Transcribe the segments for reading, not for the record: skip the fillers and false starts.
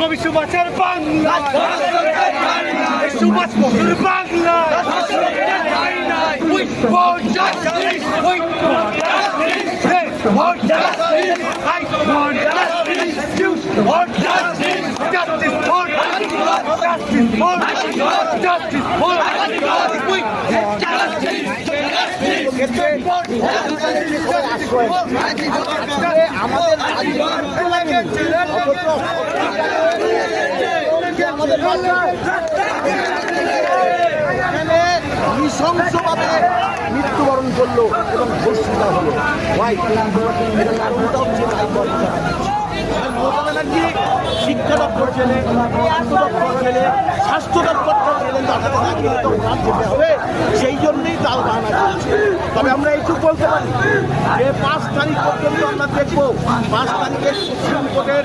কবি সুভাষের বাংলা সুভাষ বসুর বাংলা নৃশংসভাবে মৃত্যুবরণ করলো এবং ধর্ষিতা হলো। মমতা ব্যানার্জি শিক্ষা দপ্তর ছেলে, দপ্তর ছেলে, স্বাস্থ্য দপ্তর ছেলে, যেতে হবে, সেই জন্যই তাল বাহানা চলছে। তবে আমরা এইটুকু বলতে পারি যে 5 তারিখ পর্যন্ত আমরা দেখবো 5 তারিখে সুপ্রিম কোর্টের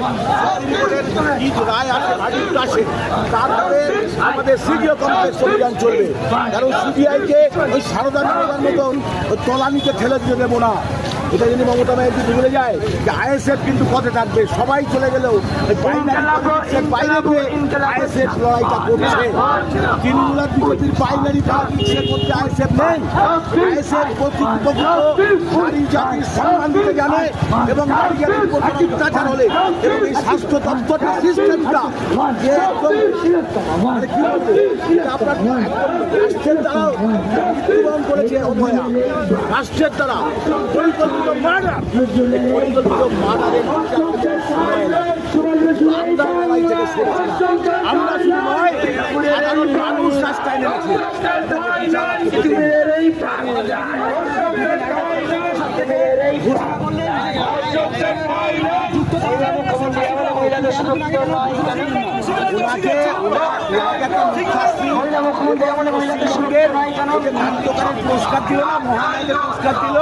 কি রায় আসে, ভার্ডিক্ট আসে, তারপরে আমাদের সিডিও কমপ্লেক্স অভিযান চলবে। কারণ সিবিআইকে ওই সারদা নিবেদার মতন তলানিতে ঠেলে দিতে দেবো না। এটা যদি মমতা ব্যানার্জি ভুলে যায় যে আইএসএফ কিন্তু পথে থাকবে, সবাই চলে গেলেও বাইরে গিয়ে আইএসএফ লড়াইটা করছে। তৃণমূলের বিজেপির বাইনারি পলিটিক্সের মধ্যে আইএসএফ নেই। আইএসএফ নারী জাতির সম্মান দিতে জানে এবং নারী জাতির প্রতি অত্যাচার হলে এবং এই স্বাস্থ্য দপ্তরের সিস্টেমটা যে একদম কি বলবো আপনার রাষ্ট্রের দ্বারাও মৃত্যুবরণ করেছে অভয়া, রাষ্ট্রের দ্বারা পরিকল্পিত মার্ডার, আমরা শুধু নয় সাধারণ মানুষ রাস্তায় নেমেছে। পুরস্কার দিল না, মহানায়কের পুরস্কার দিল।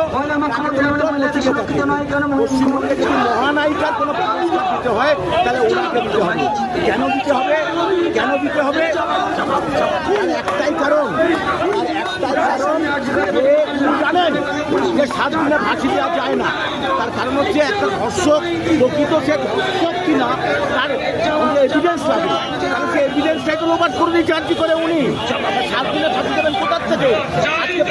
পশ্চিমবঙ্গে যদি মহানায়িকার কোনো পুরস্কার দিতে হয় তাহলে ওনাকে দিতে হবে। কেন দিতে হবে? কেন দিতে হবে? একটাই কারণ, জানেন যে 7 দিনে ফাঁসি দেওয়া যায় না। তার কারণ হচ্ছে একটা ধর্ষক প্রকৃত সে ধর্ষক কিনা তার এভিডেন্স লাগে। কারণ সে এভিডেন্সটাকে লোপাট করে দিয়ে চার্জ করে উনি 7 দিনে ফাঁসি দেবেন কোথার থেকে? আজকে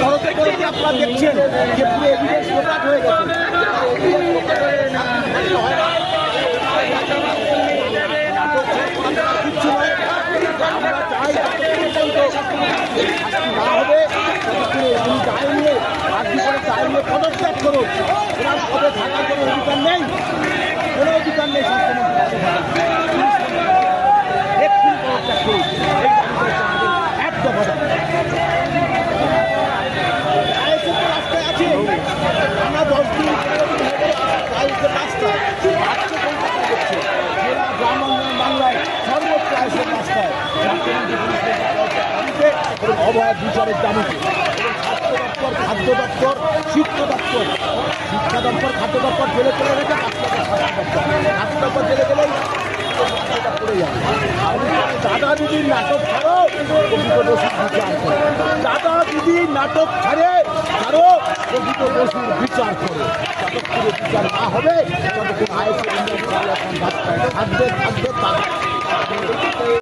পরতে পরতে আপনারা দেখছেন যে পুরো এভিডেন্স লোপাট হয়ে গেছে। পদত্যাগ করুন, ওনার পদে থাকার কোনো অধিকার নেই, কোনো অধিকার নেই। একদম রাস্তায় আছে, আমরা 10 দিন রাস্তায় বাংলায় সর্বোচ্চ আইসের রাস্তায় অভয় বিচারের দাবিতে খাদ্য দপ্তর, শিক্ষা দপ্তর, খাদ্য দপ্তর জেলে চলে গেছে, খাদ্য দপ্তর জেলে গেলেই পড়ে যাবে। দাদা দিদির নাটক ছাড়ো, প্রকৃত দোষীর বিচার করো। দাদা দিদির নাটক ছাড়ো, প্রকৃত দোষীর বিচার করো। যতক্ষণ বিচার না হবে ততক্ষণ আইএসএফ থাকবে।